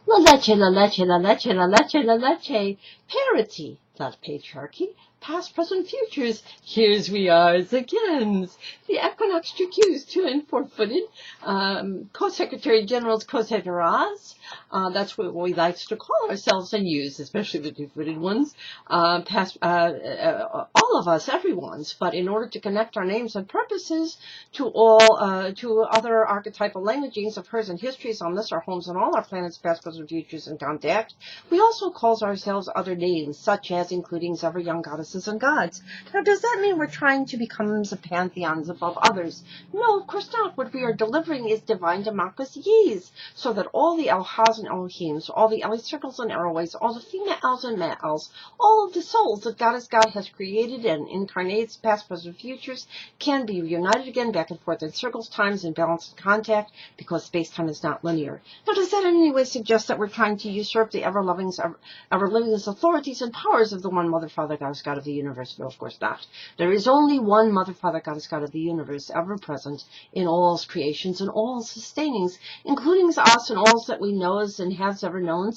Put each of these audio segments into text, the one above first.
LALECHE. Parity, not patriarchy. Past, present, futures. Here's we are again. The Equinoxtrueqsz 2 and 4-footed. Co-Secretary General's co-secretaries. That's what we like to call ourselves and use, especially the two-footed ones. All of us, everyone's. But in order to connect our names and purposes to all, to other archetypal languagings of hers and histories on this, our homes and all our planets, past, present, futures, and contact, we also call ourselves other names, such as including ever young goddesses and gods. Now, does that mean we're trying to become the pantheons above others? No, of course not. What we are delivering is divine democracies, so that all the Elhas and Elohims, all the Eli circles and arrowways, all the females and males, all of the souls that God has created and incarnates, past, present, futures, can be reunited again, back and forth in circles, times, and balanced contact, because space-time is not linear. Now, does that in any way suggest that we're trying to usurp the ever-living authorities and powers of the one Mother, Father, Goddess, God of the universe? No, of course not. There is only one Mother, Father, Goddess, God of the universe, ever present in all creations and all sustainings, including us and all that we know and has ever known,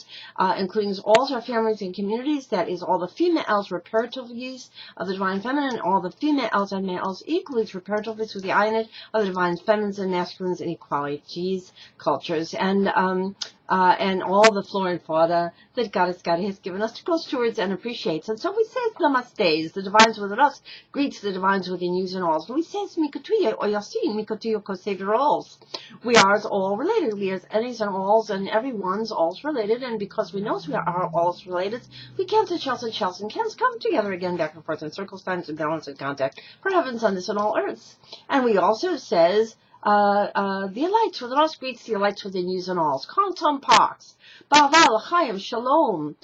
including all our families and communities. That is all the females reparatives of the divine feminine, all the females and males equally reparatively through the ionate of the divine feminines and masculines inequalities, cultures, and all the flora and fauna that God has given us to go stewards and appreciates. And so we say namastes, the divines within us greets the divines within yous and alls. We say mikotuya or yasin, mikotuya kosever alls. We are all related. We are any's and alls, and everyone's alls related. And because we know we are alls related, we can't and shells and cans come together again, back and forth in circles, times, and balance and contact for heavens on this and all earths. And we also says the elites within us greets the elites within yous and alls. Kontum Pax, Baval, Chaim, Shalom,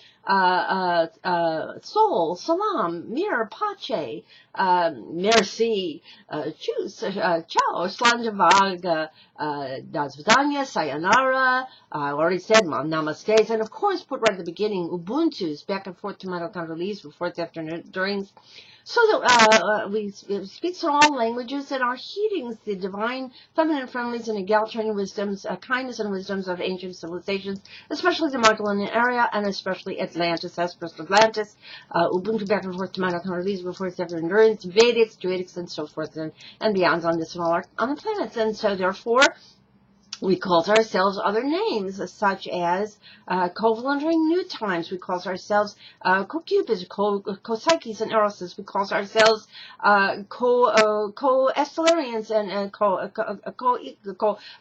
Sol, Salam, Mir, Pace, Merci, Tschüss, Ciao, Slandavag, Das Vidanya, Sayonara, I already said Namastes, and of course put right at the beginning, Ubuntu's, back and forth to mitochondrial before, after, during, so that we speak in all languages and are heeding the divine feminine friendlies and egalitarian wisdoms, kindness and wisdoms of ancient civilizations, especially the Magdalene area and especially Atlantis, first Atlantis, Ubuntu, back and forth to mitochondrial before, after, endurance, Vedics, Druidics, and so forth, and beyond on this and all on the planets. And so therefore, we call ourselves other names, such as covalentering new times. We call ourselves co-cupids, co-psyches, and eroses. We call ourselves co-estelarians and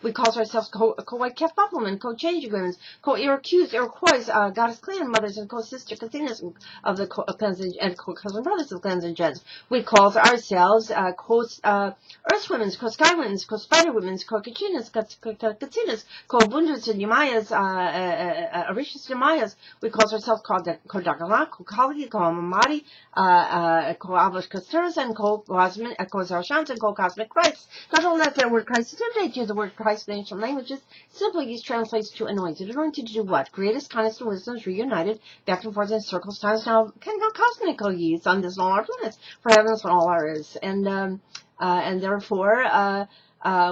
we call ourselves co-white calf bufflemen, co-change women, Iroquois, goddess clan mothers, and co-sister Cathinas of the clans and co-cousin brothers of clans and gens. We call ourselves earth women, co-sky women, co-spider women, co-kachinas, Katinas, co-Bundus and Yamayas, Arishas Yamayas. We call ourselves co-Dagala, co-Kali, co-Mamadi, co-Avish Kasturas, and co-Zarshans, and co-Couszmic Chrisztsz. Not only that, the word Christ is related to the word Christ in ancient languages, simply used translates to anointed. Anointed to do what? Greatest kindness and wisdom is reunited, back and forth in circles, times now, cosmical years on this and all our planets, for heavens and all our earths. And therefore,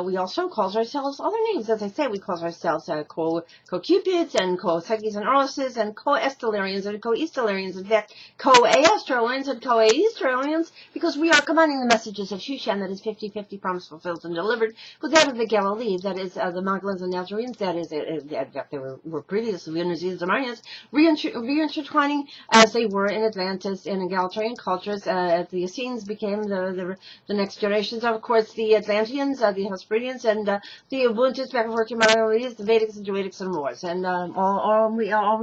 we also call ourselves other names. As I say, we call ourselves co-cupids and co-psyches and eroses and co-estelarians and co-estelarians. In fact, co-aestralians and co-aestralians, because we are combining the messages of Shushan, that is 50-50 promise fulfilled and delivered, with that of the Galilee, that is the Magdalens and Nazarenes, that is, in fact, they were previously the Nazis and Marians, reintertwining as they were in Atlantis in egalitarian cultures. The Essenes became the next generations, of course, the Atlanteans, the Hesperians, and the Ubuntus, back and forth humanities, the Vedics and Druidics and Moors, and all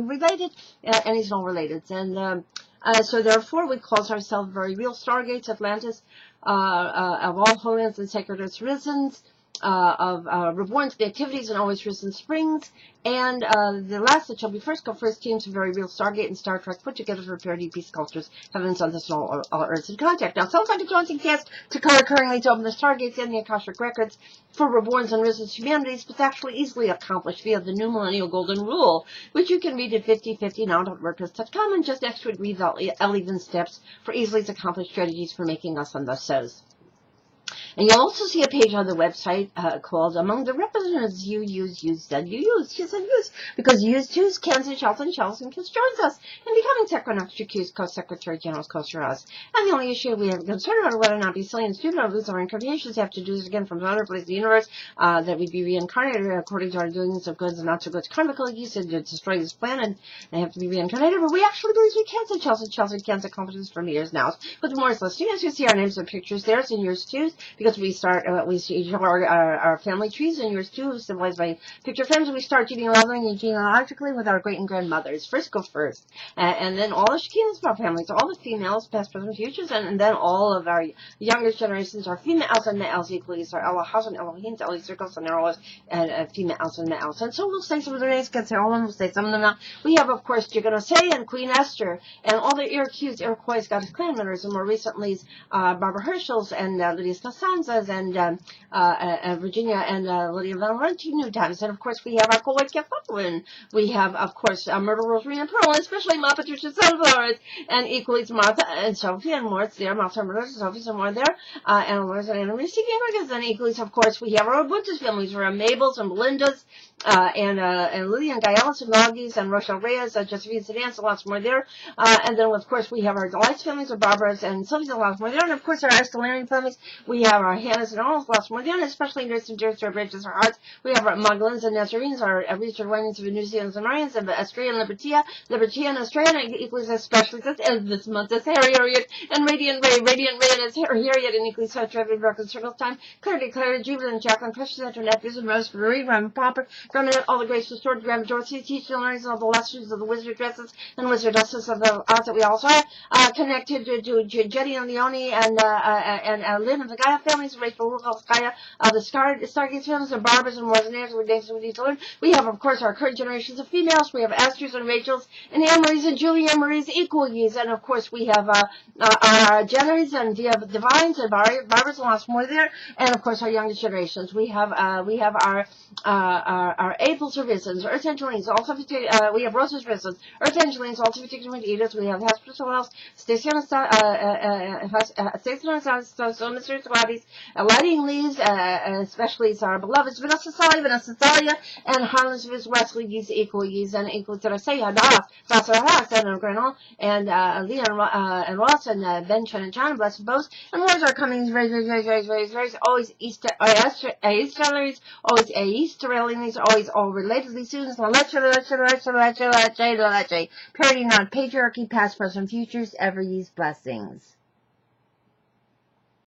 related, and he's all related. And so therefore we call ourselves very real stargates, Atlantis, of all holiness and sacred earth's risens, reborn to the activities and always risen springs, and the last that shall be first go first teams of very real Stargate and Star Trek put together for parity, peace, cultures, heavens, on this and all earths in contact. Now, some kind of daunting task to color currently to open the Stargates and the Akashic records for reborns and risen humanities, but it's actually easily accomplished via the new millennial golden rule, which you can read at 5050 now.wordpress.com and just next to it read the 11 steps for easily accomplished strategies for making us on those so's. And you'll also see a page on the website called Among the Representatives You Use, because use choose Kansas, Shelton, Chelsea, and Kiss joins us in becoming Equinoxtrueqsz Co-Secretary General COCHRISTSZ. And the only issue we have concerned about whether or not be silly and stupid or lose our incarnations have to do this again from another place in the universe, that we be reincarnated according to our doings of goods and not so goods karmical use to destroy this planet and have to be reincarnated. But we actually believe we can say Chelsea can't accomplish this for years now. But the more is listening, as you see our names and pictures there, it's in yours too, because we start, we see our family trees in yours too, symbolized by picture frames, and we start genealogically and genealogically with our great and grandmothers. First go first. And then all the Shekinah's of our families, all the females, past, present, futures, and then all of our youngest generations, our females and males equally, so our Allahs and Elohims, Eli circles and arrows, and females and males. And so we'll say some of their names, can say all of them, we'll say some of them now. We have, of course, you're going to say, and Queen Esther, and all the Iroquois Scottish clan members, and more recently, Barbara Herschel's, and Lydia Costanza's, and Virginia, and Lydia Valentine New Times. And, of course, we have our Colette Catherine. We have, of course, Myrtle, Rosemary, and Pearl, and especially Ma Patricia Sunflowers, and equally Martha and Sophie, and more. It's there, Martha, Myrtle, Sophie, some more there, and Laura's and Anna Marie and equally, of course, we have our Bunches families. We have Mabel's and Belinda's, and Lydia and Gaella's and Loggie's and Rochelle Reyes, Josephine Sedan's, and lots more there. And then, of course, we have our Delight's families, our Barbara's and Sylvia's, and lots more there. And, of course, our Estelarian families. We have our Hannah's and all, lots more there. And especially Nurse and Dearest, our Bridges, our Hearts. We have our Magdalene's and Nazarenes, our Richard Wayne's, Venusians and Marians, and Astrea and Libertia and Astrea, and equally especially that's DAYSZMONTHSZ, Harriet, and Radiant Ray, and it's Harriet, and equally such every broken circle time. Claire, Jubilant, Jacqueline, Precious, and her nephews, and Rose, Marie, Grandma Popper, Grandma, all the grace restored, Grandma Dorothy, teaching and learning all the lessons of the wizard dresses and wizardesses of the arts that we also have, connected to Jetty and Leonie, and Lynn and the Gaia families, Rachel, Lukovskaya, the Stargaze families, and Barbara's and Morzenaires, and Days we need to learn. We have, of course, our current generations of females. We have Esther's and Rachel's, and Anne-Marie's and Julie Anne-Marie's equal years, and, of course, we have our Jenners, and we have Divines, and Barbara's, and lots more there, and, of course, our youngest generations. We have our April's Revisions, Earth Angelines, also we have Rose's Revisions, Earth Angelines, also particular Edith. We have Hospital House, Staciana, Mr. Swabbies, Lighting Leaves, especially our beloveds, Vanessa Salia, and Harlan's Viz Wesley, Yees, equal Yees, and equal to say, Hadas, and Granol, and Leon and Ross, and Ben, Chen, and John, blessed both. And words are coming very, always Easterlies, always Easterlies, always all relatedly students, Leche, Parity, not patriarchy, past, present, futures, ever use blessings.